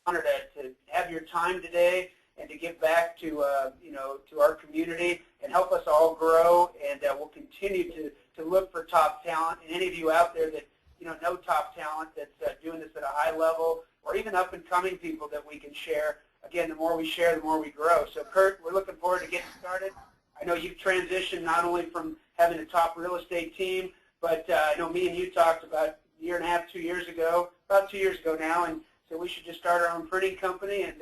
honor to have your time today and to give back to to our community and help us all grow. And we'll continue to look for top talent. And any of you out there that know top talent that's doing this at a high level, or even up and coming people that we can share. Again, the more we share, the more we grow. So, Kurt, we're looking forward to getting started. I know you've transitioned not only from having a top real estate team, but I know me and you talked about a year and a half, 2 years ago, about 2 years ago now, and so we should just start our own printing company, and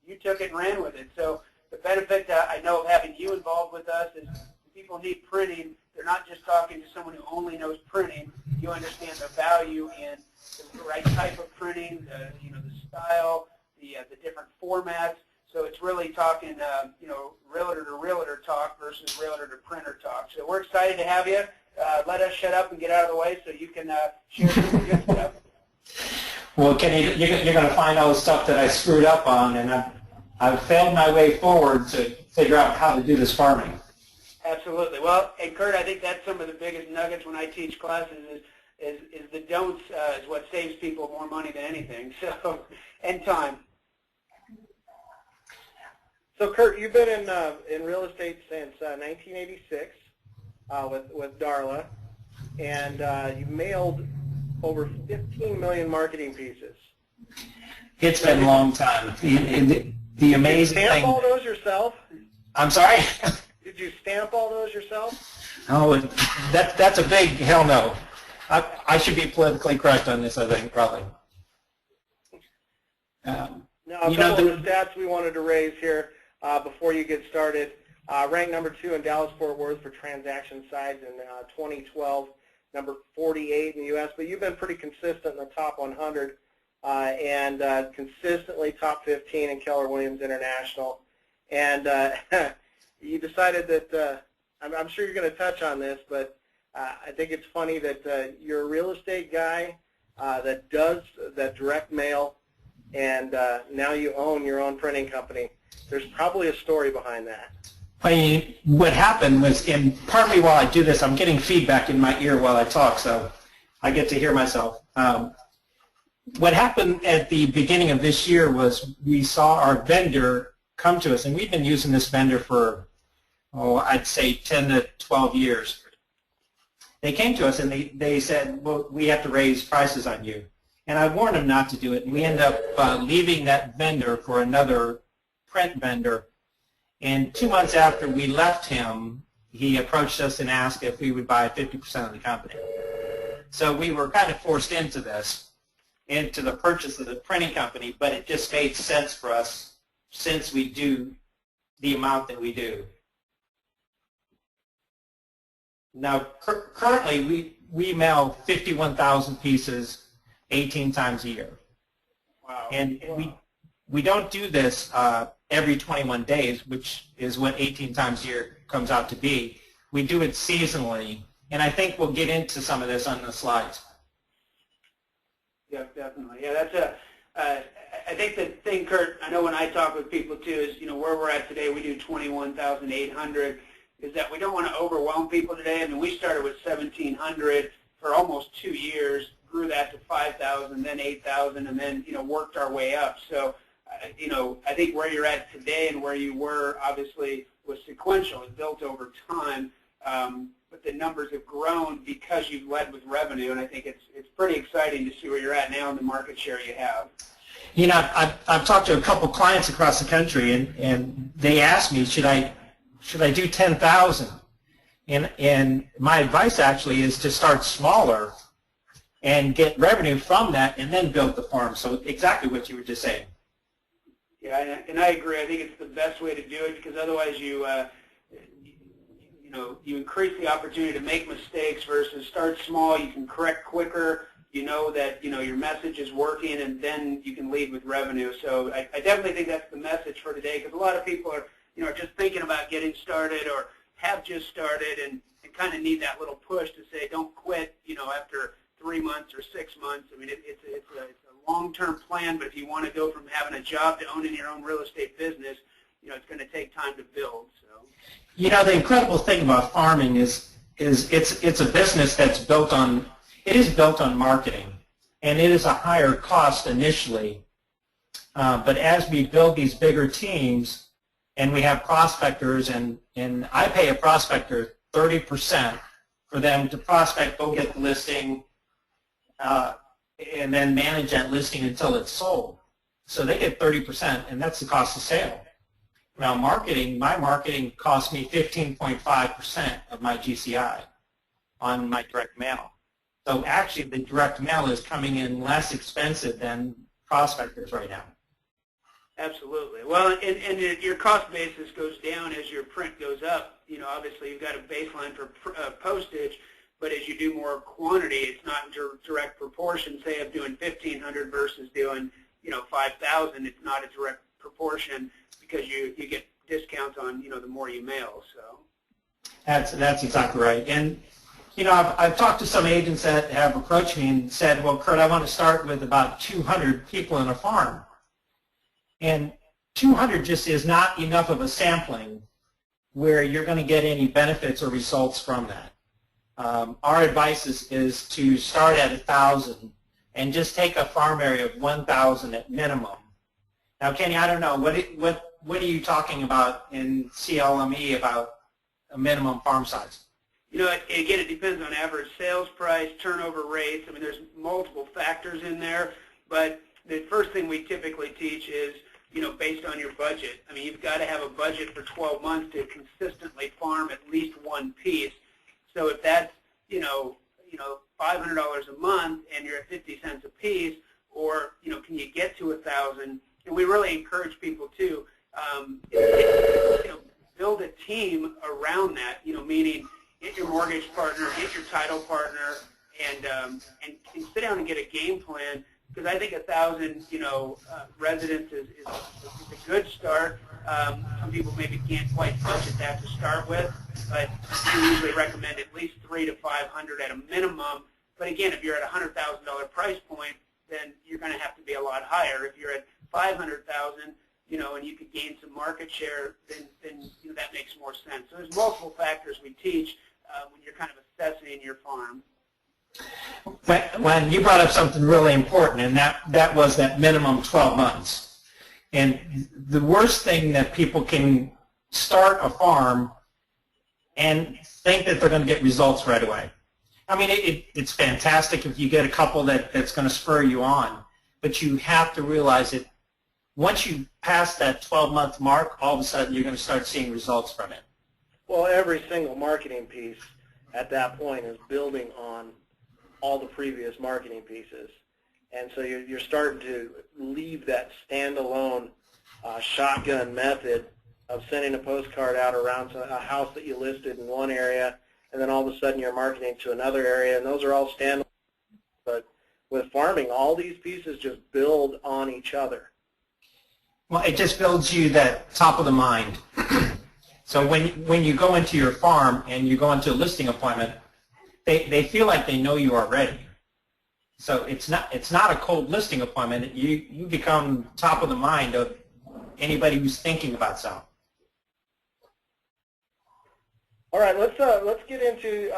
you took it and ran with it. So the benefit I know of having you involved with us is people need printing. They're not just talking to someone who only knows printing. You understand the value in the right type of printing, the style, the different formats. So it's really talking, realtor to realtor talk versus realtor to printer talk. So we're excited to have you. Let us shut up and get out of the way so you can share some good stuff. Well, Kenny, you're going to find all the stuff that I screwed up on, and I've failed my way forward to figure out how to do this farming. Absolutely. Well, and Kurt, I think that's some of the biggest nuggets when I teach classes is the don'ts is what saves people more money than anything. So, and time. So, Kurt, you've been in real estate since 1986 with Darla, and you mailed over 15 million marketing pieces. It's been a long time. The amazing thing. Did you stamp all those yourself? I'm sorry? Did you stamp all those yourself? Oh, that's a big hell no. I should be politically correct on this, I think, probably. Now, a couple of the stats we wanted to raise here before you get started. Ranked number 2 in Dallas-Fort Worth for transaction size in 2012, number 48 in the U.S., but you've been pretty consistent in the top 100 and consistently top 15 in Keller Williams International. And you decided that, I'm sure you're going to touch on this, but I think it's funny that you're a real estate guy that does that direct mail, and now you own your own printing company. There's probably a story behind that. What happened was, and partly while I do this, I'm getting feedback in my ear while I talk, so I get to hear myself. What happened at the beginning of this year was we saw our vendor come to us, and we've been using this vendor for, I'd say 10 to 12 years. They came to us and they said, well, we have to raise prices on you. And I warned them not to do it, and we ended up leaving that vendor for another print vendor. And 2 months after we left him, he approached us and asked if we would buy 50% of the company. So we were kind of forced into this, into the purchase of the printing company, but it just made sense for us since we do the amount that we do. Now, currently, we mail 51,000 pieces 18 times a year. Wow. And we don't do this every 21 days, which is what 18 times a year comes out to be. We do it seasonally, and I think we'll get into some of this on the slides. Yeah, definitely. Yeah, that's I think the thing, Kurt, I know when I talk with people too, is where we're at today, we do 21,800. Is that we don't want to overwhelm people today. I mean, we started with 1,700 for almost 2 years, grew that to 5,000, then 8,000, and then worked our way up. So, I think where you're at today and where you were obviously was sequential. It built over time, but the numbers have grown because you've led with revenue, and I think it's pretty exciting to see where you're at now and the market share you have. I've talked to a couple clients across the country, and they asked me, should I do 10,000? And my advice actually is to start smaller and get revenue from that and then build the farm. So exactly what you were just saying. Yeah, and I agree. I think it's the best way to do it because otherwise you increase the opportunity to make mistakes versus start small. You can correct quicker. You know that your message is working, and then you can lead with revenue. So I definitely think that's the message for today because a lot of people are just thinking about getting started or have just started and kind of need that little push to say don't quit after 3 months or 6 months. I mean, it's a long-term plan, but if you want to go from having a job to owning your own real estate business, it's going to take time to build. So, the incredible thing about farming is it's a business that's built on marketing, and it is a higher cost initially. But as we build these bigger teams and we have prospectors, and I pay a prospector 30% for them to prospect, go get the listing, and then manage that listing until it's sold. So they get 30%, and that's the cost of sale. Now my marketing costs me 15.5% of my GCI on my direct mail. So actually the direct mail is coming in less expensive than prospectors right now. Absolutely. Well, and your cost basis goes down as your print goes up. You know, obviously you've got a baseline for postage, but as you do more quantity, it's not in direct proportion. Say I'm doing 1,500 versus doing, 5,000. It's not a direct proportion because you get discounts on, the more you mail. So that's exactly right. And I've talked to some agents that have approached me and said, well, Kurt, I want to start with about 200 people in a farm. And 200 just is not enough of a sampling where you're going to get any benefits or results from that. Our advice is to start at 1,000 and just take a farm area of 1,000 at minimum. Now, Kenny, I don't know, what are you talking about in CLME about a minimum farm size? Again, it depends on average sales price, turnover rates. I mean, there's multiple factors in there, but the first thing we typically teach is, based on your budget. I mean, you've got to have a budget for 12 months to consistently farm at least one piece. So if that's, $500 a month and you're at 50 cents a piece, or, can you get to 1,000? And we really encourage people to, build a team around that, meaning get your mortgage partner, get your title partner, and sit down and get a game plan. Because I think 1,000, residents is a good start. Some people maybe can't quite budget that to start with, but we usually recommend at least 300 to 500 at a minimum. But again, if you're at a $100,000 price point, then you're going to have to be a lot higher. If you're at 500,000, and you could gain some market share, then that makes more sense. So there's multiple factors we teach when you're kind of assessing your farm. When you brought up something really important, and that was that minimum 12 months. And the worst thing that people can start a farm and think that they're going to get results right away. I mean, it's fantastic if you get a couple that's going to spur you on, but you have to realize that once you pass that 12-month mark, all of a sudden you're going to start seeing results from it. Well, every single marketing piece at that point is building on all the previous marketing pieces. And so you're starting to leave that standalone shotgun method of sending a postcard out around a house that you listed in one area, and then all of a sudden you're marketing to another area, and those are all standalone. But with farming, all these pieces just build on each other. Well, it just builds you that top of the mind. So when you go into your farm and you go into a listing appointment, they feel like they know you already. So it's not a cold listing appointment. You become top of the mind of anybody who's thinking about selling. All right, let's get into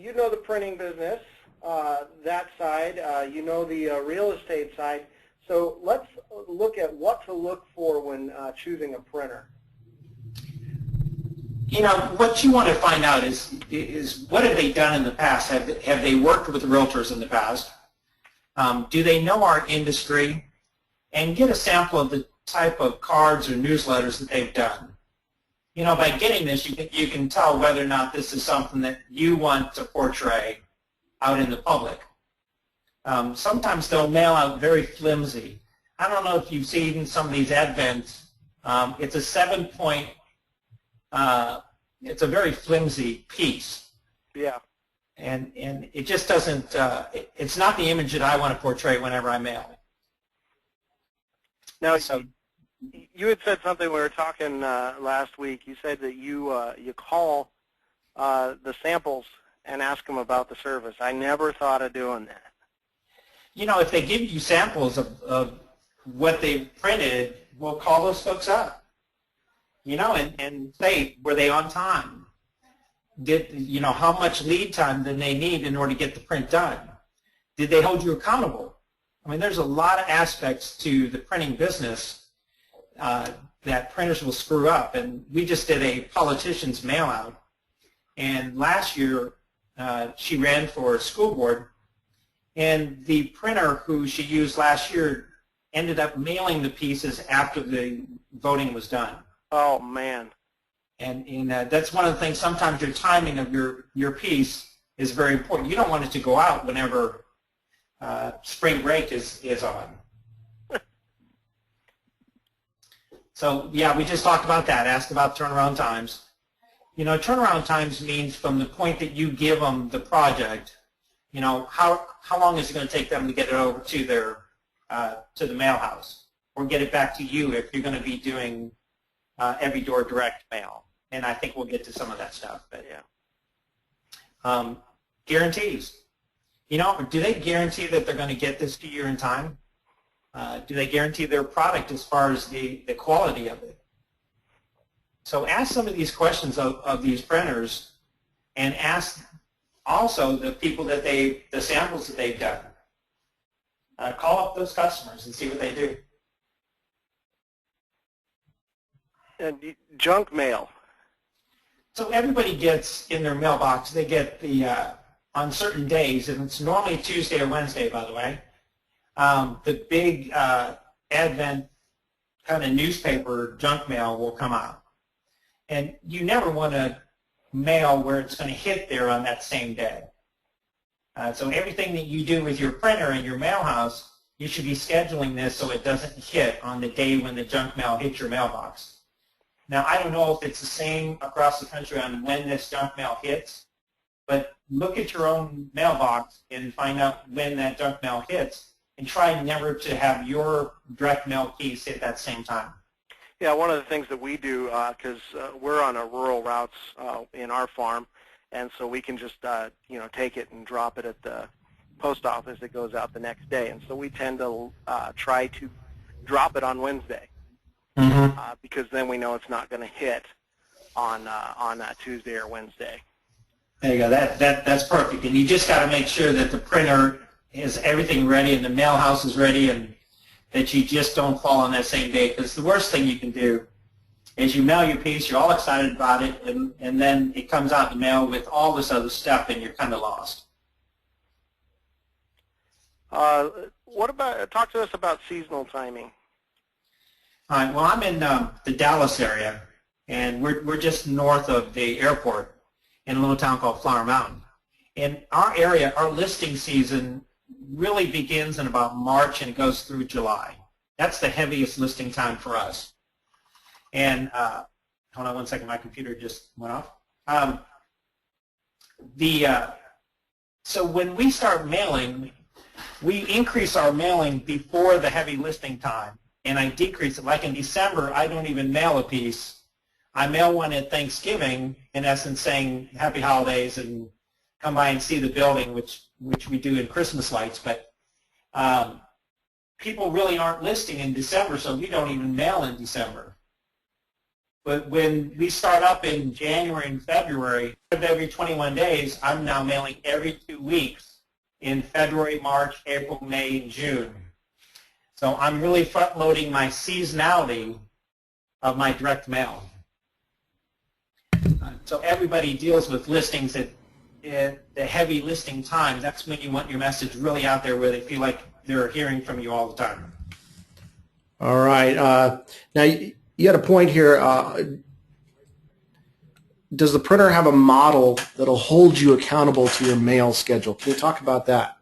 the printing business, that side. The real estate side. So let's look at what to look for when choosing a printer. What you want to find out is what have they done in the past? Have they worked with realtors in the past? Do they know our industry? And get a sample of the type of cards or newsletters that they've done. By getting this, you can tell whether or not this is something that you want to portray out in the public. Sometimes they'll mail out very flimsy. I don't know if you've seen some of these advents. It's a 7-point. It's a very flimsy piece. Yeah. And it just doesn't. It's not the image that I want to portray whenever I mail. Now, you had said something we were talking last week. You said that you call the samples and ask them about the service. I never thought of doing that. If they give you samples of what they printed, we'll call those folks up. And say, were they on time? How much lead time did they need in order to get the print done? Did they hold you accountable? I mean, there's a lot of aspects to the printing business that printers will screw up. And we just did a politician's mail out. And last year, she ran for school board. And the printer who she used last year ended up mailing the pieces after the voting was done. Oh, man. And that's one of the things, sometimes your timing of your piece is very important. You don't want it to go out whenever spring break is on. So, yeah, we just talked about that, asked about turnaround times. You know, turnaround times means from the point that you give them the project, you know, how long is it going to take them to get it over to their to the mail house, or get it back to you if you're going to be doing every door direct mail. And I think we'll get to some of that stuff. But yeah, guarantees. You know, do they guarantee that they're going to get this to you in time? Do they guarantee their product as far as the quality of it? So ask some of these questions of these printers, and ask also the people that the samples that they've done. Call up those customers and see what they do. And junk mail. So everybody gets in their mailbox, they get the, on certain days, and it's normally Tuesday or Wednesday, by the way, the big Advent kind of newspaper junk mail will come out. And you never want to mail where it's going to hit there on that same day. So everything that you do with your printer and your mail house, you should be scheduling this so it doesn't hit on the day when the junk mail hits your mailbox. Now, I don't know if it's the same across the country on when this junk mail hits, but look at your own mailbox and find out when that junk mail hits, and try never to have your direct mail piece hit that same time. Yeah, one of the things that we do, because we're on a rural routes in our farm, and so we can just you know, take it and drop it at the post office. It goes out the next day, and so we tend to try to drop it on Wednesday, because then we know it's not going to hit on Tuesday or Wednesday. There you go. That's perfect. And you just got to make sure that the printer has everything ready and the mail house is ready, and that you just don't fall on that same day. Because the worst thing you can do is you mail your piece, you're all excited about it, and then it comes out in the mail with all this other stuff, and you're kind of lost. What about, talk to us about seasonal timing. All right. Well, I'm in the Dallas area, and we're just north of the airport in a little town called Flower Mountain. In our area, our listing season really begins in about March and goes through July. That's the heaviest listing time for us. And hold on one second, my computer just went off. So when we start mailing, we increase our mailing before the heavy listing time, and I decrease it. Like in December, I don't even mail a piece. I mail one at Thanksgiving, in essence saying Happy Holidays and come by and see the building, which we do in Christmas lights. But people really aren't listing in December, so we don't even mail in December. But when we start up in January and February, every 21 days, I'm now mailing every 2 weeks in February, March, April, May, and June. So I'm really front-loading my seasonality of my direct mail. So everybody deals with listings at the heavy listing time. That's when you want your message really out there where they feel like they're hearing from you all the time. All right. Now, you had a point here. Does the printer have a model that'll hold you accountable to your mail schedule? Can you talk about that?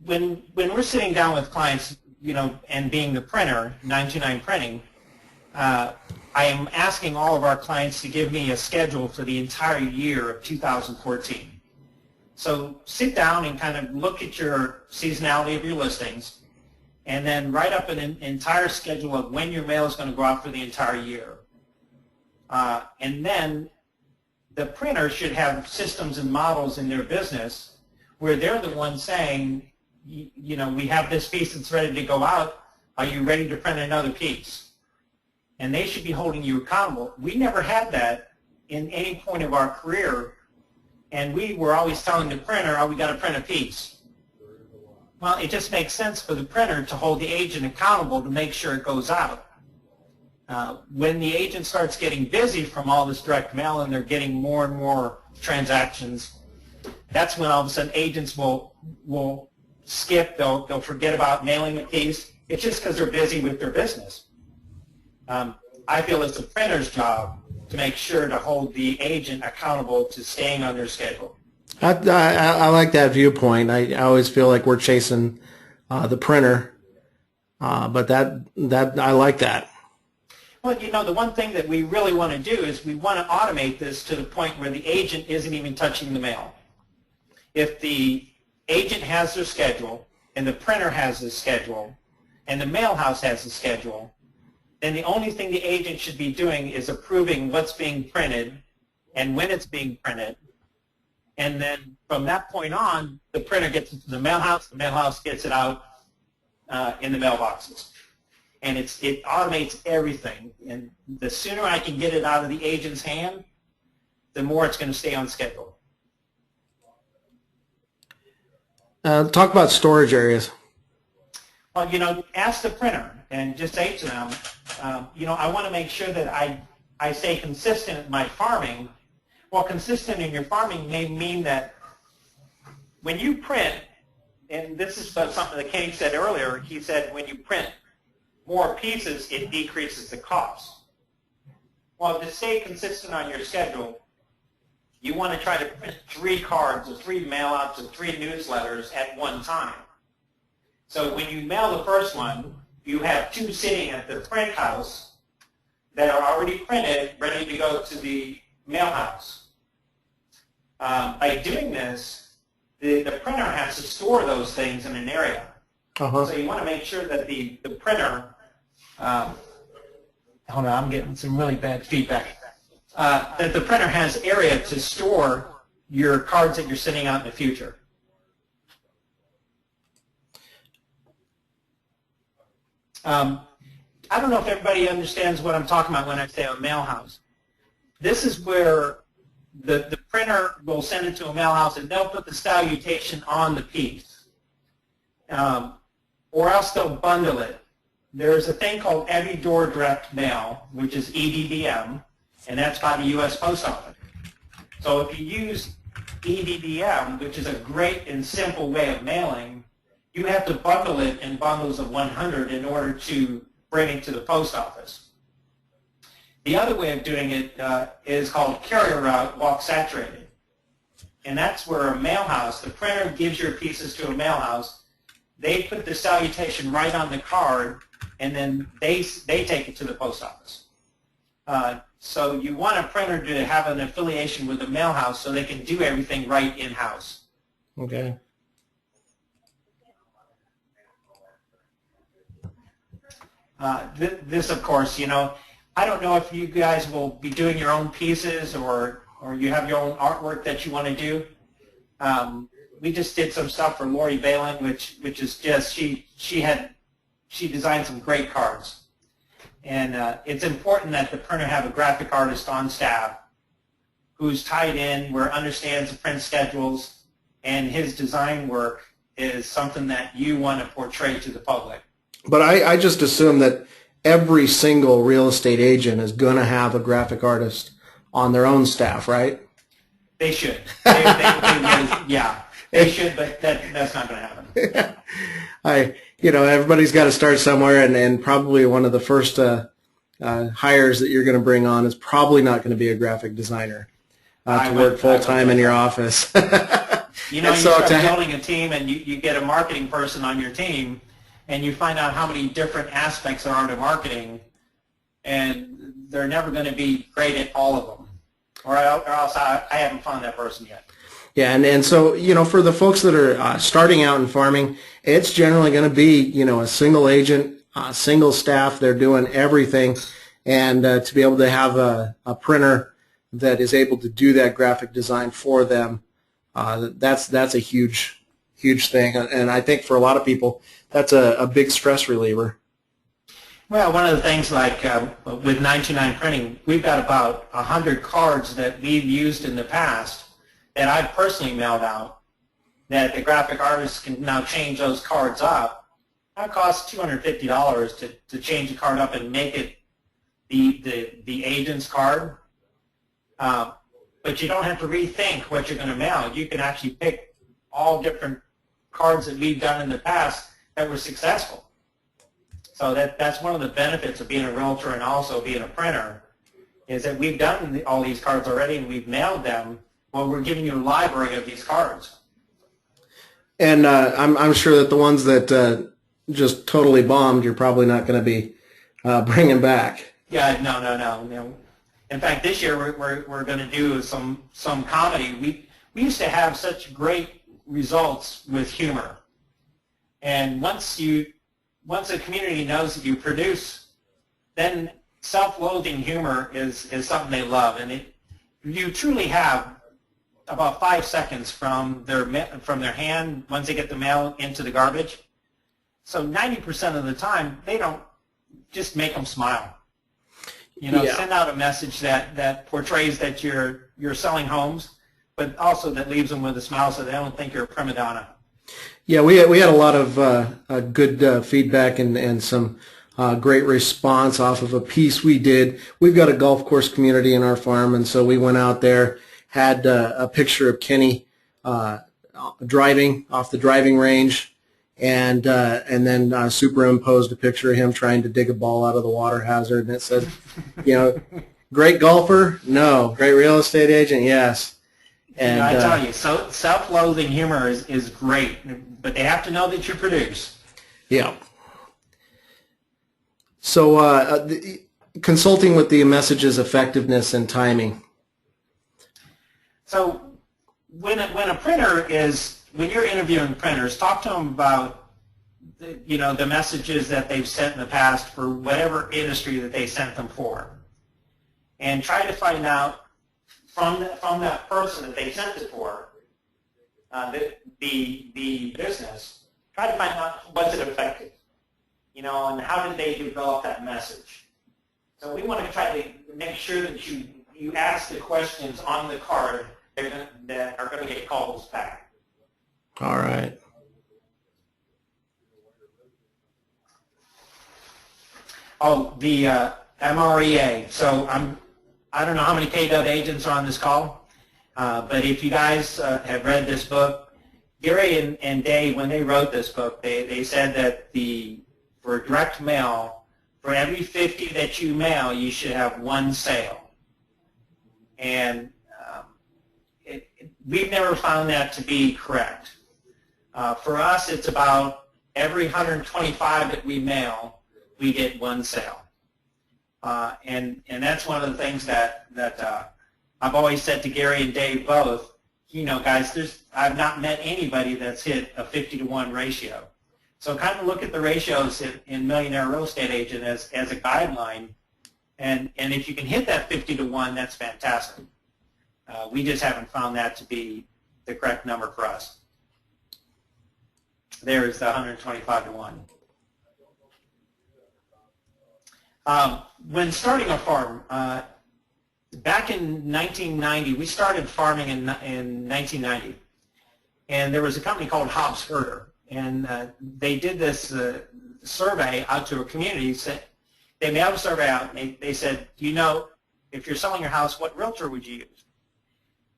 When we're sitting down with clients, you know, and being the printer, 929 Printing, I am asking all of our clients to give me a schedule for the entire year of 2014. So sit down and kind of look at your seasonality of your listings, and then write up an entire schedule of when your mail is going to go out for the entire year. And then the printer should have systems and models in their business where they're the ones saying, you know, we have this piece that's ready to go out. Are you ready to print another piece? And they should be holding you accountable. We never had that in any point of our career, and we were always telling the printer, oh, we got to print a piece. Well, it just makes sense for the printer to hold the agent accountable to make sure it goes out. When the agent starts getting busy from all this direct mail and they're getting more and more transactions, that's when all of a sudden agents will skip, they'll forget about mailing the piece. It's just because they're busy with their business. I feel it's the printer's job to make sure to hold the agent accountable to staying on their schedule. I like that viewpoint. I always feel like we're chasing the printer, but that I like that. Well, you know, the one thing that we really want to do is we want to automate this to the point where the agent isn't even touching the mail. If the agent has their schedule and the printer has his schedule and the mail house has a schedule, then the only thing the agent should be doing is approving what's being printed and when it's being printed. And then from that point on, the printer gets it to the mail house gets it out in the mailboxes. And it automates everything. And the sooner I can get it out of the agent's hand, the more it's going to stay on schedule. Talk about storage areas. Well, you know, ask the printer and just say to them, you know, I want to make sure that I stay consistent in my farming. Well, consistent in your farming may mean that when you print, and this is something that Kenny said earlier, he said when you print more pieces, it decreases the cost. Well, to stay consistent on your schedule, you want to try to print 3 cards or 3 mailouts or 3 newsletters at one time. So when you mail the first one, you have 2 sitting at the print house that are already printed, ready to go to the mail house. By doing this, the printer has to store those things in an area. So you want to make sure that the printer, hold on, I'm getting some really bad feedback, that the printer has area to store your cards that you're sending out in the future. I don't know if everybody understands what I'm talking about when I say a mail house. This is where the printer will send it to a mail house and they'll put the salutation on the piece. Or else they'll bundle it. There's a thing called Every Door Direct Mail, which is EDDM, and that's by the U.S. Post Office. So if you use EDDM, which is a great and simple way of mailing, you have to bundle it in bundles of 100 in order to bring it to the post office. The other way of doing it is called carrier route walk saturated. And that's where a mail house, the printer gives your pieces to a mail house, they put the salutation right on the card, and then they take it to the post office. So you want a printer to have an affiliation with the mail house so they can do everything right in-house. Okay. This, of course, you know, I don't know if you guys will be doing your own pieces or you have your own artwork that you want to do. We just did some stuff for Lori Balin, which is just, she designed some great cards. And it's important that the printer have a graphic artist on staff who's tied in, where understands the print schedules, and his design work is something that you want to portray to the public. But I just assume that every single real estate agent is going to have a graphic artist on their own staff, right? They should. Yeah, they should, but that's not going to happen. Everybody's got to start somewhere, and probably one of the first hires that you're going to bring on is probably not going to be a graphic designer to work full-time in your office. You know, you start building a team, and you get a marketing person on your team, and you find out how many different aspects there are to marketing, and they're never going to be great at all of them, or else I haven't found that person yet. Yeah, and so, for the folks that are starting out in farming, it's generally going to be, a single agent, single staff. They're doing everything, and to be able to have a printer that is able to do that graphic design for them, that's a huge thing. And I think for a lot of people, that's a big stress reliever. Well, one of the things like with 929 printing, we've got about 100 cards that we've used in the past that I've personally mailed out. that the graphic artists can now change those cards up. That costs $250 to change the card up and make it the agent's card. But you don't have to rethink what you're going to mail. You can actually pick all different cards that we've done in the past that were successful. So that's one of the benefits of being a realtor and also being a printer, is that we've done all these cards already and we've mailed them. Well, we're giving you a library of these cards. And I'm sure that the ones that just totally bombed, you're probably not going to be bringing back. Yeah, no. In fact, this year we're going to do some comedy. We used to have such great results with humor, and once a community knows that you produce, then self-loathing humor is something they love, and you truly have about 5 seconds from their hand once they get the mail into the garbage. So 90% of the time, they don't just make them smile. Send out a message that portrays that you're selling homes, but also that leaves them with a smile so they don't think you're a prima donna. Yeah, we had a lot of good feedback and some great response off of a piece we did. We've got a golf course community in our farm, and so we went out there, had a picture of Kenny driving off the driving range, and then superimposed a picture of him trying to dig a ball out of the water hazard, and it said, great golfer? No. Great real estate agent? Yes. And I tell you, so self-loathing humor is great, but they have to know that you produce. Yeah. So consulting with the message's effectiveness and timing. So when a printer when you're interviewing printers, talk to them about the messages that they've sent in the past for whatever industry that they sent them for, and try to find out from that person that they sent it for, the business, try to find out was it effective, and how did they develop that message. So we want to try to make sure that you ask the questions on the card that are going to get calls back. All right. Oh, the MREA. So I don't know how many paid-out agents are on this call, but if you guys have read this book, Gary and Dave, when they wrote this book, they said that for direct mail, for every 50 that you mail, you should have one sale. And we've never found that to be correct. For us, it's about every 125 that we mail, we get one sale. And that's one of the things that I've always said to Gary and Dave both, guys, I've not met anybody that's hit a 50-to-1 ratio. So kind of look at the ratios in Millionaire Real Estate Agent as a guideline, and if you can hit that 50-to-1, that's fantastic. We just haven't found that to be the correct number for us. There is the 125-to-1. When starting a farm, back in 1990, we started farming in 1990, and there was a company called Hobbs Herder, and they did this survey out to a community. They mailed a survey out, and they said, if you're selling your house, what realtor would you use?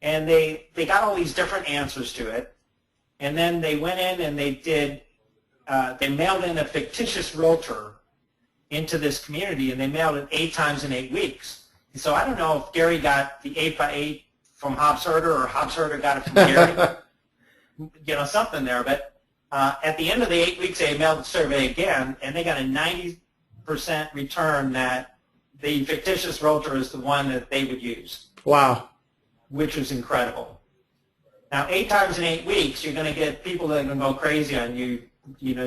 And they got all these different answers to it, and then they went in and they mailed in a fictitious realtor into this community, and they mailed it 8 times in 8 weeks. And so I don't know if Gary got the 8x8 from Hobbs Herder or Hobbs Herder got it from Gary, something there. But at the end of the 8 weeks, they mailed the survey again, and they got a 90% return that the fictitious realtor is the one that they would use. Wow. Which was incredible. Now, 8 times in 8 weeks, you're going to get people that are going to go crazy on you,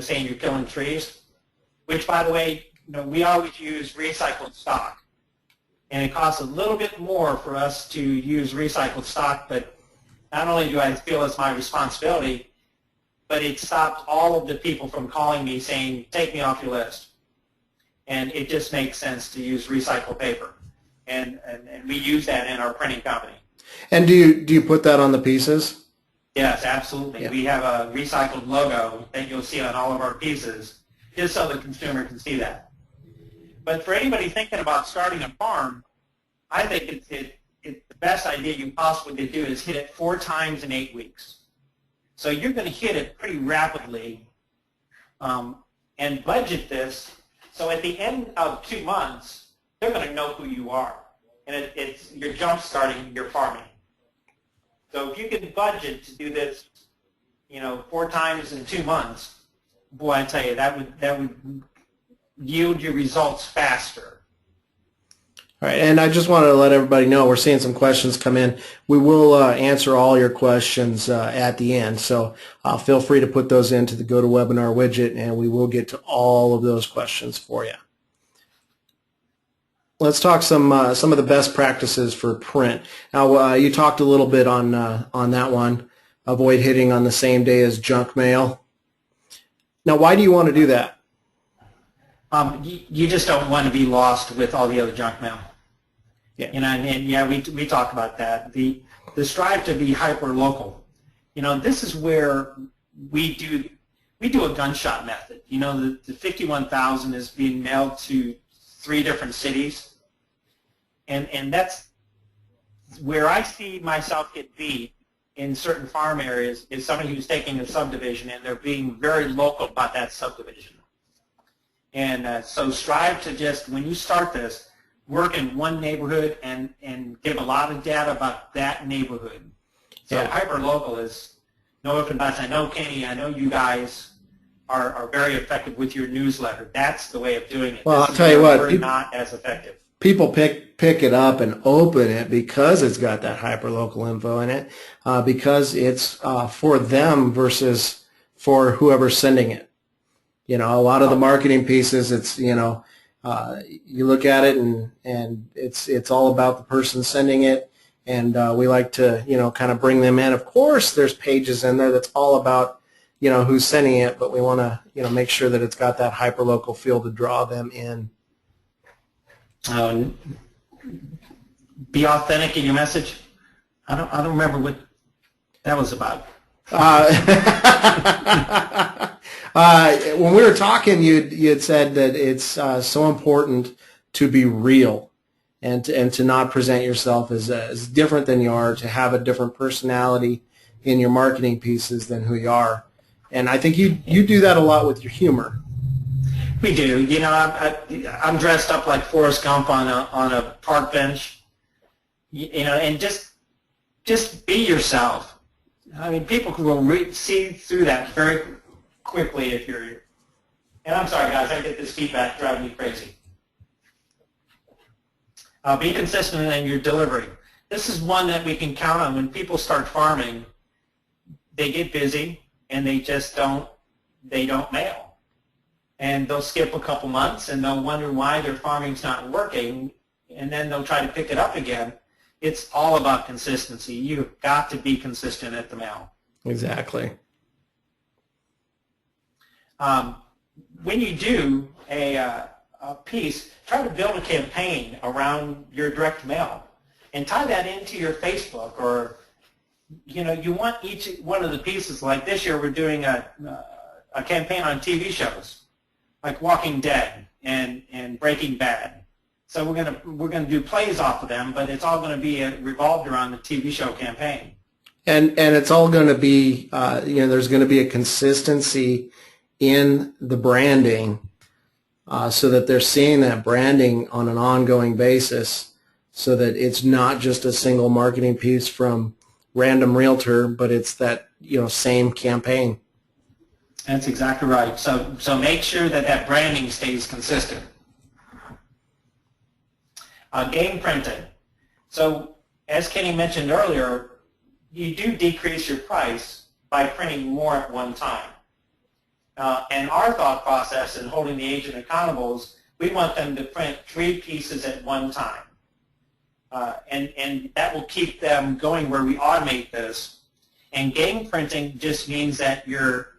saying you're killing trees, which, by the way, we always use recycled stock. And it costs a little bit more for us to use recycled stock, but not only do I feel it's my responsibility, but it stopped all of the people from calling me saying, take me off your list. And it just makes sense to use recycled paper. And we use that in our printing company. And do you put that on the pieces? Yes, absolutely. Yeah. We have a recycled logo that you'll see on all of our pieces, just so the consumer can see that. But for anybody thinking about starting a farm, I think it's the best idea you possibly could do is hit it 4 times in 8 weeks. So you're going to hit it pretty rapidly, and budget this. So at the end of 2 months, they're going to know who you are, and you're jump starting your farming. So if you can budget to do this, 4 times in 2 months, boy, I tell you, that would yield your results faster. All right, and I just wanted to let everybody know we're seeing some questions come in. We will answer all your questions at the end, so feel free to put those into the GoToWebinar widget, and we will get to all of those questions for you. Let's talk some of the best practices for print. Now, you talked a little bit on that one. Avoid hitting on the same day as junk mail. Now, why do you want to do that? You just don't want to be lost with all the other junk mail. Yeah. And yeah, we talk about that. The strive to be hyper local. This is where we do a gunshot method. The 51,000 is being mailed to 3 different cities. And that's where I see myself get beat in certain farm areas is somebody who's taking a subdivision and they're being very local about that subdivision. And so strive to just, when you start this, work in one neighborhood and give a lot of data about that neighborhood. So Yeah. hyper-local is no ifs and buts. I know, Kenny, I know you guys are very effective with your newsletter. That's the way of doing it. Well, This I'll is tell you where what, we're not as effective. People pick it up and open it because it's got that hyperlocal info in it, because it's for them versus for whoever's sending it. A lot of the marketing pieces, it's you look at it and it's all about the person sending it, and we like to kind of bring them in. Of course, there's pages in there that's all about who's sending it, but we want to make sure that it's got that hyperlocal feel to draw them in. Be authentic in your message. I don't remember what that was about. When we were talking, you had said that it's so important to be real and to not present yourself as different than you are, to have a different personality in your marketing pieces than who you are. And I think you do that a lot with your humor. We do. I'm dressed up like Forrest Gump on a park bench, and just be yourself. I mean, people will see through that very quickly if you're. And I'm sorry, guys, I get this feedback driving me crazy. Be consistent in your delivery. This is one that we can count on. When people start farming, they get busy and they just don't mail. And they'll skip a couple months and they'll wonder why their farming's not working, and then they'll try to pick it up again. It's all about consistency. You've got to be consistent at the mail. Exactly. When you do a piece, try to build a campaign around your direct mail and tie that into your Facebook, or you want each one of the pieces. Like this year, we're doing a campaign on TV shows like Walking Dead and Breaking Bad. So we're gonna do plays off of them, but it's all going to be revolved around the TV show campaign. And it's all going to be there's going to be a consistency in the branding, so that they're seeing that branding on an ongoing basis, so that it's not just a single marketing piece from random realtor, but it's that same campaign. That's exactly right. So make sure that branding stays consistent. Game printing. So as Kenny mentioned earlier, you do decrease your price by printing more at one time. And our thought process in holding the agent accountable is we want them to print 3 pieces at one time. And that will keep them going where we automate this. And game printing just means that you're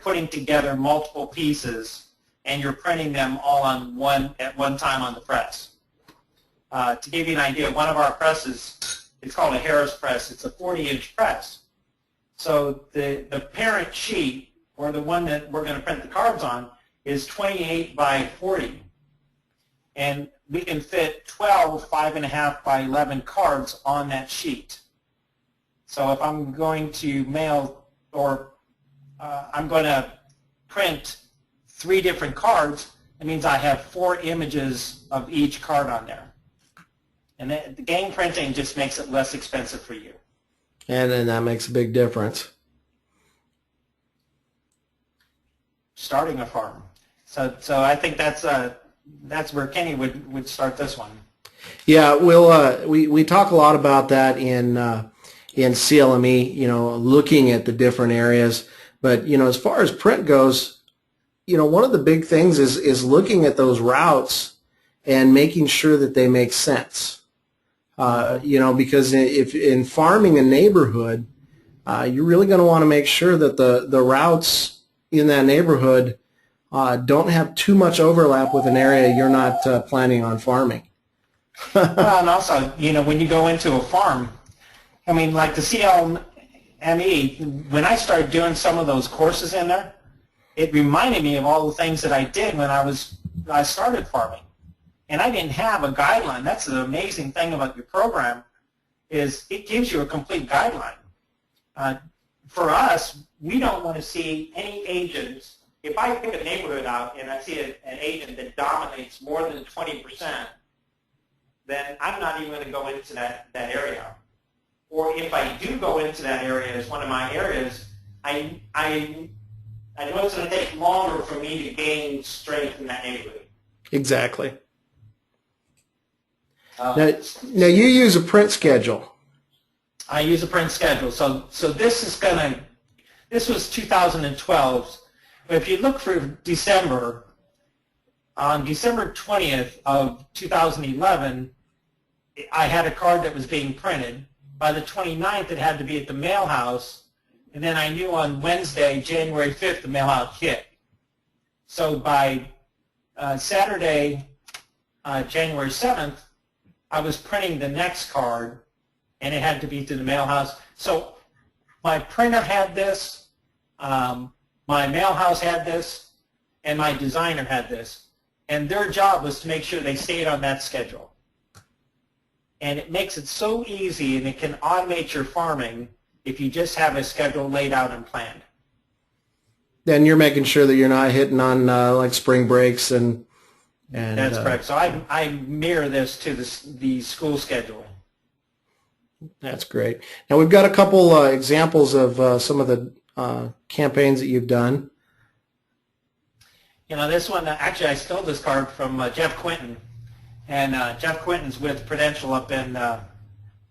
putting together multiple pieces and you're printing them all at one time on the press. To give you an idea, one of our presses, it's called a Harris press. It's a 40-inch press. So the parent sheet, or the one that we're going to print the cards on, is 28 by 40. And we can fit 12 5.5 by 11 cards on that sheet. So if I'm going to mail, or I'm going to print 3 different cards, it means I have 4 images of each card on there. And the gang printing just makes it less expensive for you. And then that makes a big difference. Starting a farm. So I think that's where Kenny would start this one. Yeah, we talk a lot about that in CLME, looking at the different areas. But, as far as print goes, one of the big things is looking at those routes and making sure that they make sense. Because if in farming a neighborhood, you're really going to want to make sure that the routes in that neighborhood don't have too much overlap with an area you're not planning on farming. Well, and also, when you go into a farm, I mean, like the CLME, when I started doing some of those courses in there, it reminded me of all the things that I did when I started farming. And I didn't have a guideline. That's the amazing thing about your program, is it gives you a complete guideline. For us, we don't want to see any agents. If I pick a neighborhood out and I see an agent that dominates more than 20%, then I'm not even going to go into that area. Or if I do go into that area as one of my areas, I know it's going to take longer for me to gain strength in that neighborhood. Exactly. Now you use a print schedule. I use a print schedule. So this was 2012. But if you look for December, on December 20th of 2011, I had a card that was being printed. By the 29th, it had to be at the mail house. And then I knew on Wednesday, January 5th, the mail out hit. So by Saturday, January 7th, I was printing the next card, and it had to be to the mail house. So my printer had this, my mail house had this, and my designer had this. And their job was to make sure they stayed on that schedule. And it makes it so easy, and it can automate your farming if you just have a schedule laid out and planned. Then you're making sure that you're not hitting on like spring breaks and that's correct. So I mirror this to the school schedule. That's great. Now we've got a couple examples of some of the campaigns that you've done. This one, actually I stole this card from Jeff Quinton. And Jeff Quinton's with Prudential up in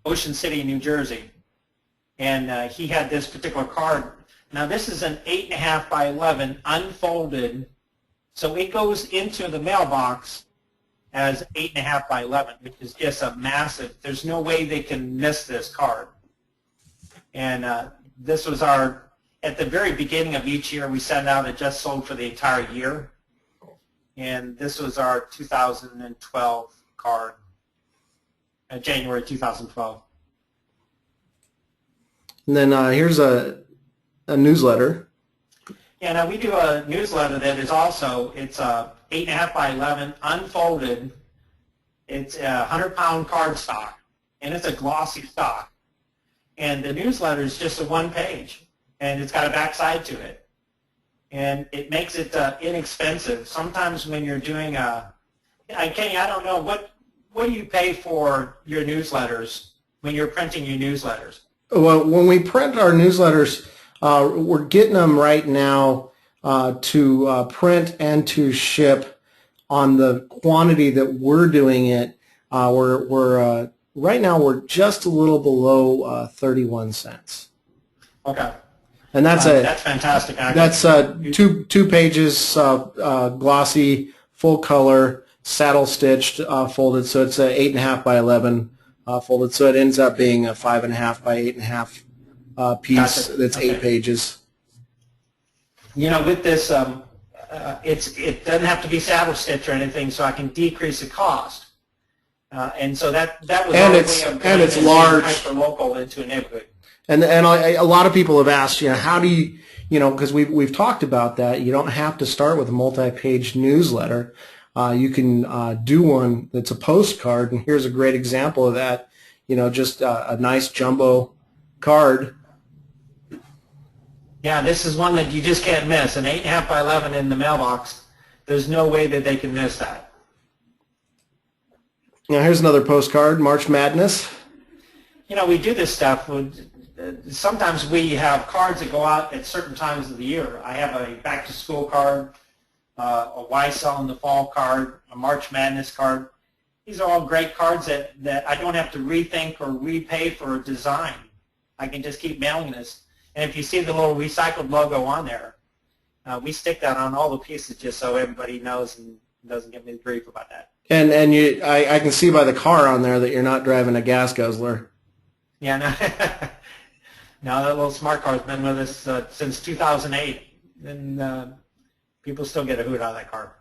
Ocean City, New Jersey. And he had this particular card. Now this is an 8.5 by 11 unfolded. So it goes into the mailbox as 8.5 by 11, which is just a massive, there's no way they can miss this card. And this was at the very beginning of each year, we send out a just sold for the entire year. And this was our 2012 card, January 2012. And then here's a newsletter. Yeah, now we do a newsletter that is also, it's 8.5 by 11 unfolded. It's a 100-pound card stock, and it's a glossy stock. And the newsletter is just a one page, and it's got a backside to it. And it makes it inexpensive. Sometimes when you're doing Kenny, I don't know, what do you pay for your newsletters when you're printing your newsletters? Well, when we print our newsletters, we're getting them right now to print and to ship on the quantity that we're doing it. Right now we're just a little below 31 cents. Okay. And that's that's fantastic. That's two pages, glossy, full color, saddle stitched, folded. So it's a 8.5 by 11 folded. So it ends up being a 5.5 by 8.5 piece. That's 8 pages. With this, it doesn't have to be saddle stitch or anything, so I can decrease the cost. And so that was and it's large. Hyper local into a neighborhood. And a lot of people have asked, how do you, because we've talked about that. You don't have to start with a multi-page newsletter. You can do one that's a postcard, and here's a great example of that. Just a nice jumbo card. Yeah, this is one that you just can't miss. An 8.5 by 11 in the mailbox. There's no way that they can miss that. Now here's another postcard, March Madness. We do this stuff. Sometimes we have cards that go out at certain times of the year. I have a back-to-school card, a Why Sell in the Fall card, a March Madness card. These are all great cards that I don't have to rethink or repay for a design. I can just keep mailing this. And if you see the little recycled logo on there, we stick that on all the pieces just so everybody knows and doesn't give me grief about that. And I can see by the car on there that you're not driving a gas guzzler. Yeah, no, no, that little smart car's been with us since 2008, and people still get a hoot out of that car.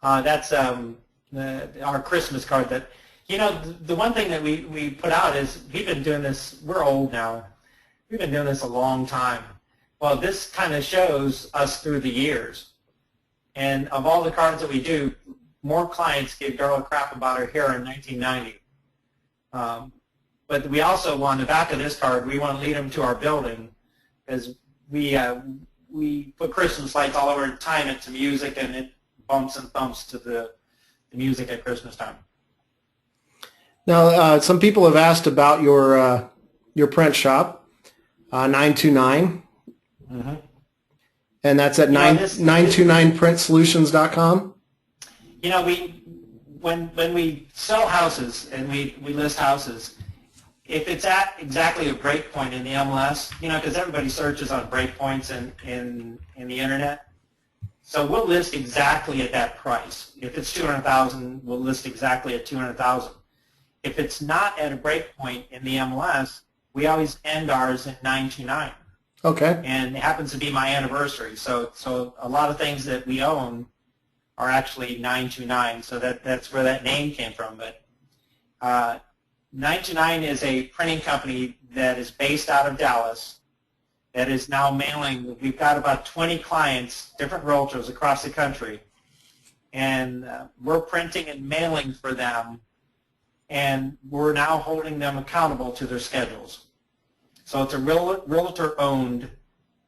That's our Christmas card. That the one thing that we put out is we've been doing this. We're old now. We've been doing this a long time. Well, this kind of shows us through the years. And of all the cards that we do, more clients give Darla crap about her hair in 1990. But we also, on the back of this card, we want to lead them to our building, because we put Christmas lights all over and time it to music, and it bumps and thumps to the music at Christmas time. Now, some people have asked about your print shop, 929. Mm-hmm. And that's at 929printsolutions.com. When we sell houses and we list houses, if it's at exactly a break point in the MLS, because everybody searches on break points in the internet, so we'll list exactly at that price. If it's $200,000, we'll list exactly at $200,000. If it's not at a break point in the MLS, we always end ours at 929. Okay. And it happens to be my anniversary, so a lot of things that we own are actually 929, so that's where that name came from. But 929 is a printing company that is based out of Dallas that is now mailing. We've got about 20 clients, different realtors across the country, and we're printing and mailing for them, and we're now holding them accountable to their schedules. So it's a realtor-owned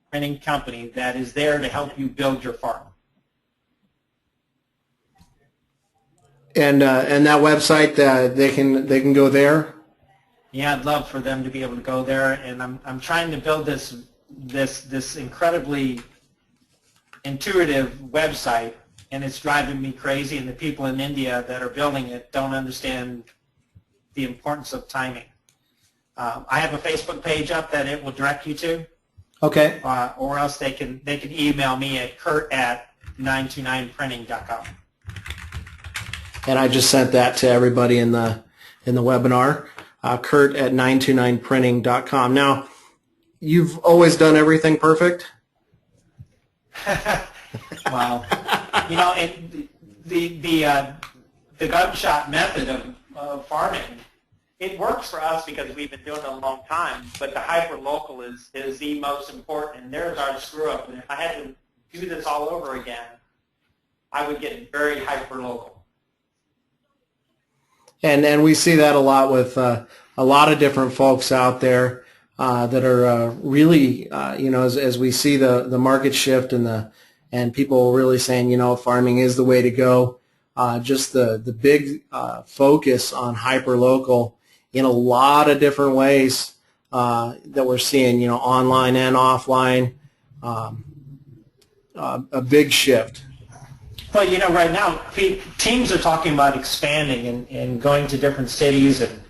printing company that is there to help you build your farm. And that website, they can go there. Yeah, I'd love for them to be able to go there, and I'm trying to build this incredibly intuitive website, and it's driving me crazy. And the people in India that are building it don't understand the importance of timing. I have a Facebook page up that it will direct you to. Okay. Or else they can email me at kurt@929printing.com. And I just sent that to everybody in the webinar. Kurt@929printing.com. Now, you've always done everything perfect? Wow. And the gunshot method of farming, it works for us because we've been doing it a long time, but the hyper-local is the most important, and there's our screw-up. And if I had to do this all over again, I would get very hyper-local. And we see that a lot with a lot of different folks out there that are really, as we see the market shift and people really saying, farming is the way to go. Just the big focus on hyper-local in a lot of different ways that we're seeing, online and offline, a big shift. Well, right now, teams are talking about expanding and going to different cities, and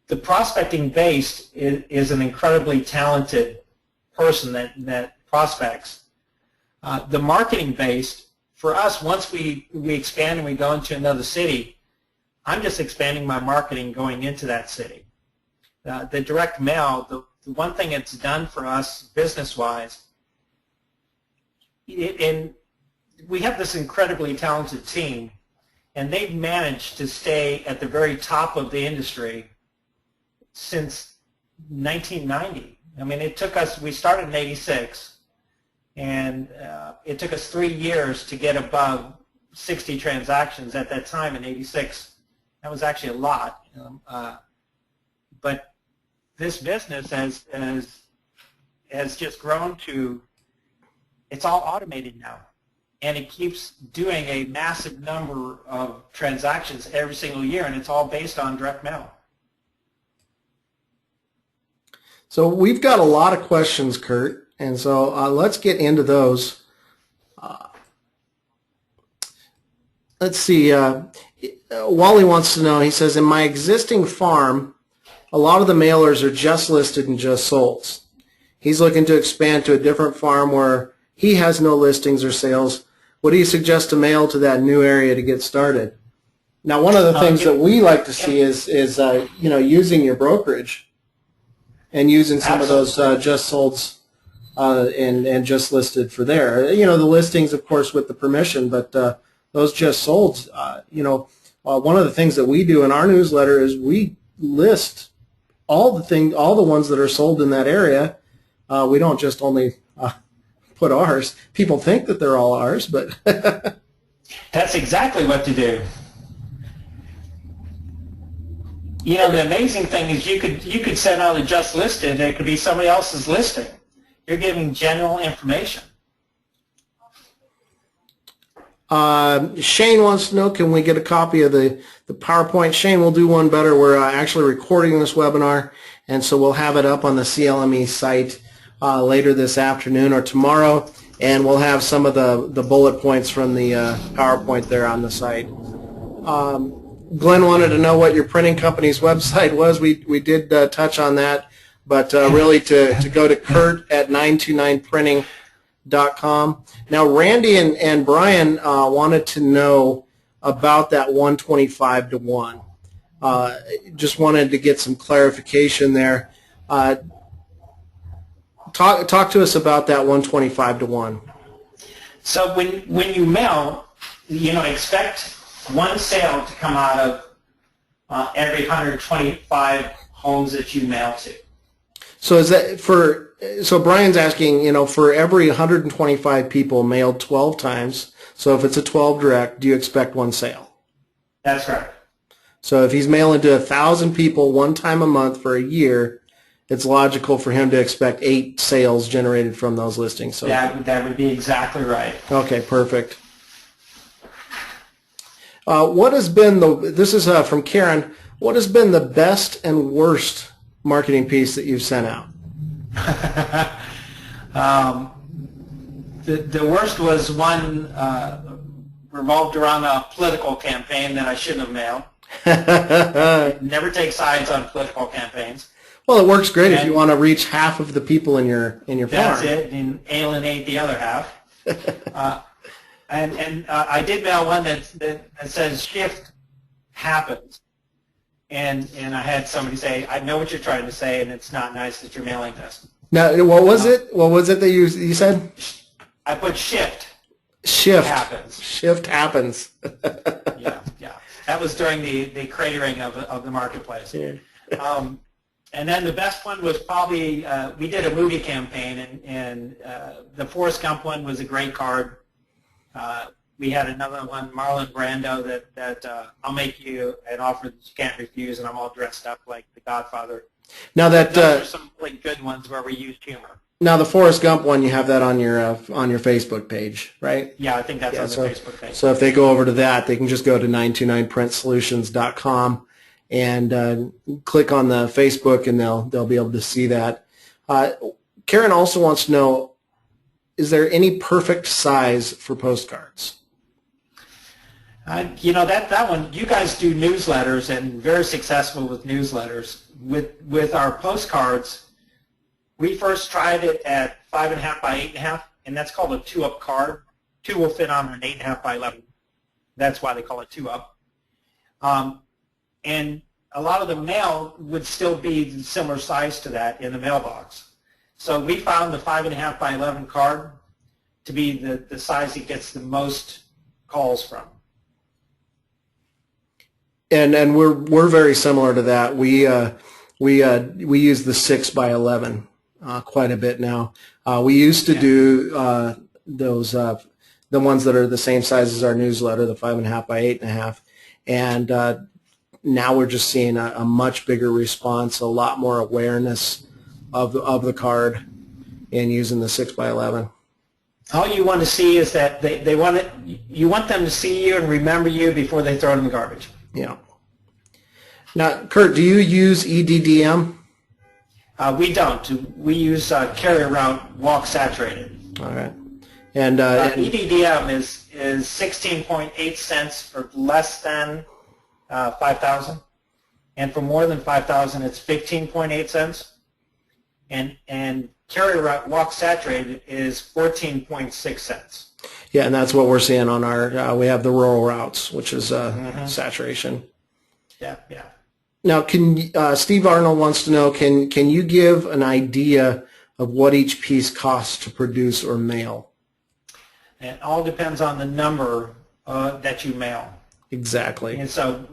the prospecting base is an incredibly talented person that prospects. The marketing base, for us, once we expand and we go into another city, I'm just expanding my marketing going into that city. The direct mail, the one thing it's done for us business-wise, and we have this incredibly talented team, and they've managed to stay at the very top of the industry since 1990. I mean, it took us, we started in 86, and it took us 3 years to get above 60 transactions at that time in 86. That was actually a lot. But this business has just grown to, it's all automated now. And it keeps doing a massive number of transactions every single year, and it's all based on direct mail. So we've got a lot of questions, Kurt, and so let's get into those. Let's see. Wally wants to know, he says, in my existing farm, a lot of the mailers are just listed and just sold. He's looking to expand to a different farm where he has no listings or sales. What do you suggest to mail to that new area to get started? Now, one of the things that we like to see is using your brokerage and using some of those just solds and just listed for there. The listings, of course, with the permission, but those just solds, one of the things that we do in our newsletter is we list all the ones that are sold in that area. We don't just only put ours. People think that they're all ours, but that's exactly what to do. The amazing thing is you could send out a just listed, and it could be somebody else's listing. You're giving general information. Shane wants to know, can we get a copy of the PowerPoint? Shane, we'll do one better. We're actually recording this webinar, and so we'll have it up on the CLME site later this afternoon or tomorrow, and we'll have some of the bullet points from the PowerPoint there on the site. Glenn wanted to know what your printing company's website was. We did touch on that, but really to go to Kurt at 929printing.com. Now, Randy and Brian wanted to know about that 125 to 1. Just wanted to get some clarification there. Talk to us about that 125 to 1. So when you mail, expect one sale to come out of every 125 homes that you mail to. So is that so Brian's asking, for every 125 people mailed 12 times, so if it's a 12 direct, do you expect one sale? That's right. So if he's mailing to 1,000 people one time a month for a year, it's logical for him to expect 8 sales generated from those listings. So that would be exactly right. Okay, perfect. What has been this is from Karen, what has been the best and worst marketing piece that you've sent out? The worst was one revolved around a political campaign that I shouldn't have mailed. Never take sides on political campaigns. Well, it works great if you want to reach half of the people in your farm. That's it, and alienate the other half. And I did mail one that says shift happens. And I had somebody say, I know what you're trying to say, and it's not nice that you're mailing this. Now, what was it? What was it that you said? I put shift. Shift happens. Shift happens. Yeah. That was during the cratering of the marketplace. Yeah. And then the best one was probably, we did a movie campaign, and the Forrest Gump one was a great card. We had another one, Marlon Brando, that I'll make you an offer that you can't refuse, and I'm all dressed up like the Godfather. Now those are some really good ones where we used humor. Now the Forrest Gump one, you have that on your Facebook page, right? Yeah, I think that's on the Facebook page. So if they go over to that, they can just go to 929printsolutions.com and click on the Facebook, and they'll be able to see that. Karen also wants to know, is there any perfect size for postcards? That one, you guys do newsletters and very successful with newsletters. With our postcards, we first tried it at 5.5 by 8.5, and that's called a 2-up card. 2 will fit on an 8.5 by 11. That's why they call it 2-up. And a lot of the mail would still be similar size to that in the mailbox. So we found the 5.5 by 11 card to be the size that gets the most calls from. And we're very similar to that. We use the 6x11 quite a bit now. We used to do those the ones that are the same size as our newsletter, the 5.5 by 8.5, and now we're just seeing a much bigger response, a lot more awareness of the card, and using the 6x11. All you want to see is that you want them to see you and remember you before they throw it in the garbage. Yeah. Now, Kurt, do you use EDDM? We don't. We use carrier route walk saturated. All right. And EDDM is 16.8 cents for less than 5,000, and for more than 5,000, it's 15.8 cents. And carrier route walk saturated is 14.6 cents. Yeah, and that's what we're seeing on our. We have the rural routes, which is saturation. Yeah, yeah. Now, Steve Arnold wants to know, can you give an idea of what each piece costs to produce or mail? It all depends on the number that you mail. Exactly. And so,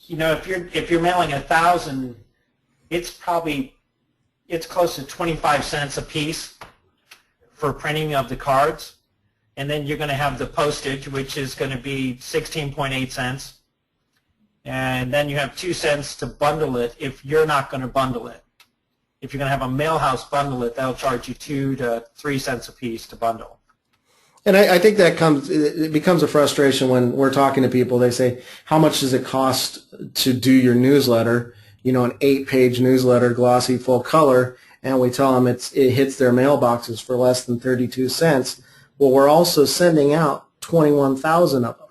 if you're mailing 1,000, it's close to 25 cents a piece for printing of the cards, and then you're going to have the postage, which is going to be 16.8 cents. And then you have 2 cents to bundle it if you're not going to bundle it. If you're going to have a mail house bundle it, they'll charge you 2 to 3 cents a piece to bundle. And I think it becomes a frustration when we're talking to people. They say, how much does it cost to do your newsletter? An 8-page newsletter, glossy, full color, and we tell them it hits their mailboxes for less than 32 cents. Well, we're also sending out 21,000 of them.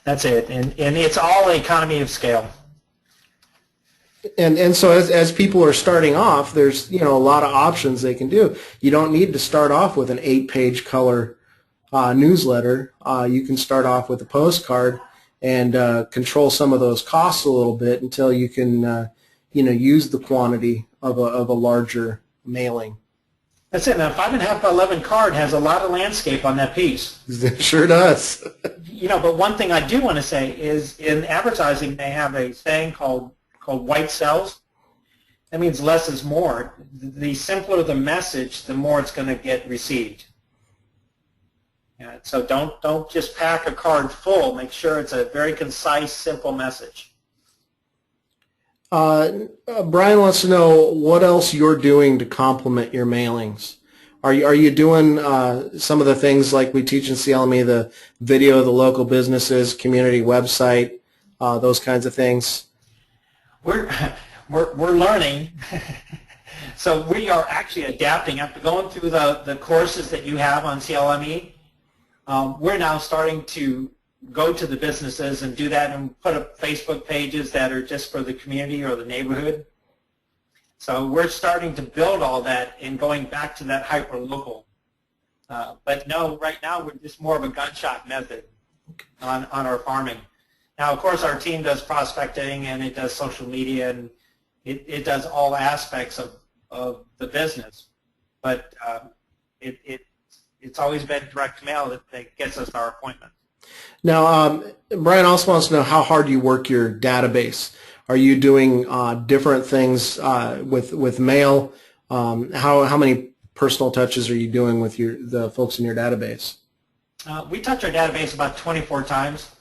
That's it, and it's all economy of scale. And so as people are starting off, there's a lot of options they can do. You don't need to start off with an 8-page color newsletter. You can start off with a postcard and control some of those costs a little bit until you can use the quantity of a larger mailing. That's it. Now, 5.5 by 11 card has a lot of landscape on that piece. It sure does. But one thing I do want to say is in advertising they have a saying called white cells. That means less is more. The simpler the message, the more it's going to get received. So don't just pack a card full. Make sure it's a very concise, simple message. Brian wants to know what else you're doing to complement your mailings. Are you doing some of the things like we teach in CLME, the video of the local businesses, community website, those kinds of things? We're learning. So we are actually adapting. After going through the courses that you have on CLME, we're now starting to go to the businesses and do that and put up Facebook pages that are just for the community or the neighborhood. So we're starting to build all that and going back to that hyper-local. But no, right now we're just more of a gunshot method on our farming. Now, of course, our team does prospecting and it does social media and it does all aspects of the business. But it's always been direct mail that gets us our appointment. Now, Brian also wants to know how hard you work your database. Are you doing different things with mail? How many personal touches are you doing with the folks in your database? We touch our database about 24 times.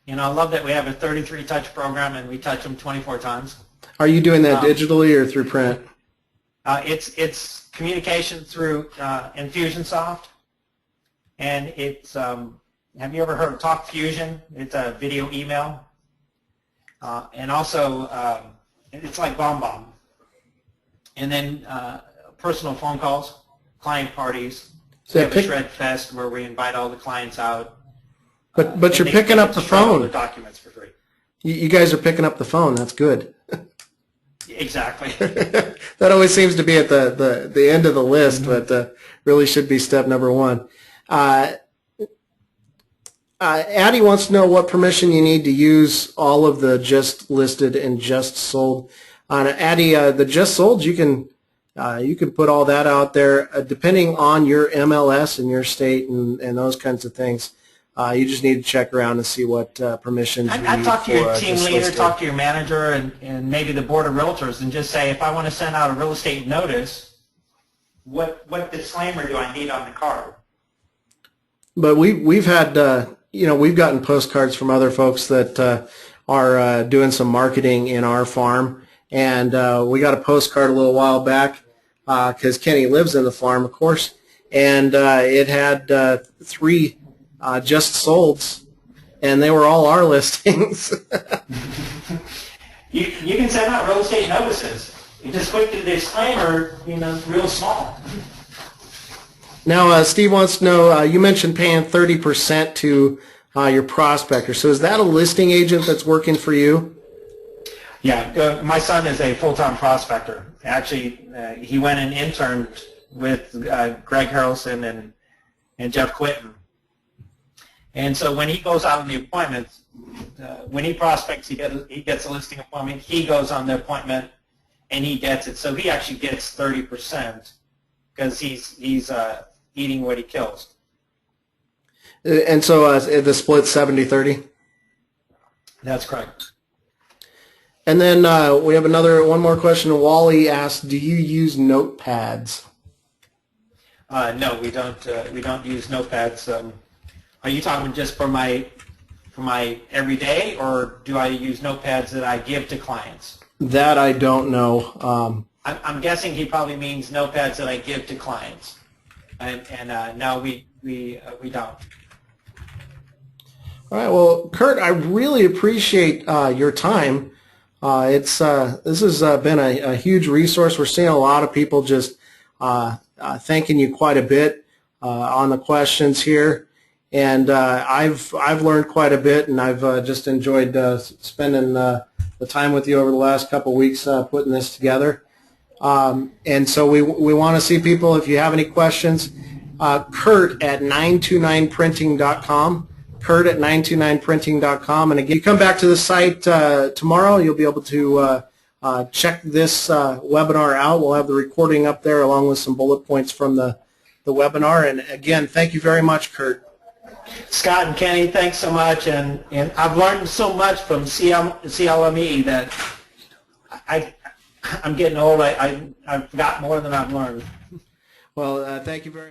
I love that we have a 33-touch program and we touch them 24 times. Are you doing that digitally or through print? It's communication through Infusionsoft, and it's have you ever heard of Talk Fusion? It's a video email, and also it's like BombBomb, and then personal phone calls, client parties. So we have a Shred Fest where we invite all the clients out. But you're picking up the phone. The documents for free. You guys are picking up the phone. That's good. Exactly. That always seems to be at the end of the list, but really should be step number one. Addie wants to know what permission you need to use all of the just listed and just sold. Addie, the just sold, you can put all that out there depending on your MLS in your state and those kinds of things. You just need to check around and see what permissions you I'd need talk to your for team this leader, listing. talk to your manager, and maybe the board of realtors, and just say, if I want to send out a real estate notice, what disclaimer do I need on the card? But we've had we've gotten postcards from other folks that are doing some marketing in our farm, and we got a postcard a little while back because Kenny lives in the farm, of course, and it had 3 just solds, and they were all our listings. You can send out real estate notices. You just click the disclaimer, real small. Now, Steve wants to know, you mentioned paying 30% to your prospector. So is that a listing agent that's working for you? Yeah, my son is a full-time prospector. Actually, he went and interned with Greg Harrelson and Jeff Quinton. And so when he goes out on the appointments, when he prospects, he gets a listing appointment. He goes on the appointment, and he gets it. So he actually gets 30% because he's eating what he kills. And so the split 70-30? That's correct. And then we have one more question. Wally asked, do you use notepads? No, we don't. We don't use notepads. Are you talking just for my everyday, or do I use notepads that I give to clients? That I don't know. I'm guessing he probably means notepads that I give to clients, and no, we don't. All right. Well, Kurt, I really appreciate your time. This has been a huge resource. We're seeing a lot of people just thanking you quite a bit on the questions here, and I've learned quite a bit, and I've just enjoyed spending the time with you over the last couple of weeks putting this together. And so we want to see people, if you have any questions, Kurt at 929printing.com. Kurt at 929printing.com. And again, you come back to the site tomorrow, you'll be able to check this webinar out. We'll have the recording up there along with some bullet points from the webinar. And again, thank you very much, Kurt. Scott and Kenny, thanks so much. And I've learned so much from CLME that I'm getting old. I've got more than I've learned. Well, thank you very much.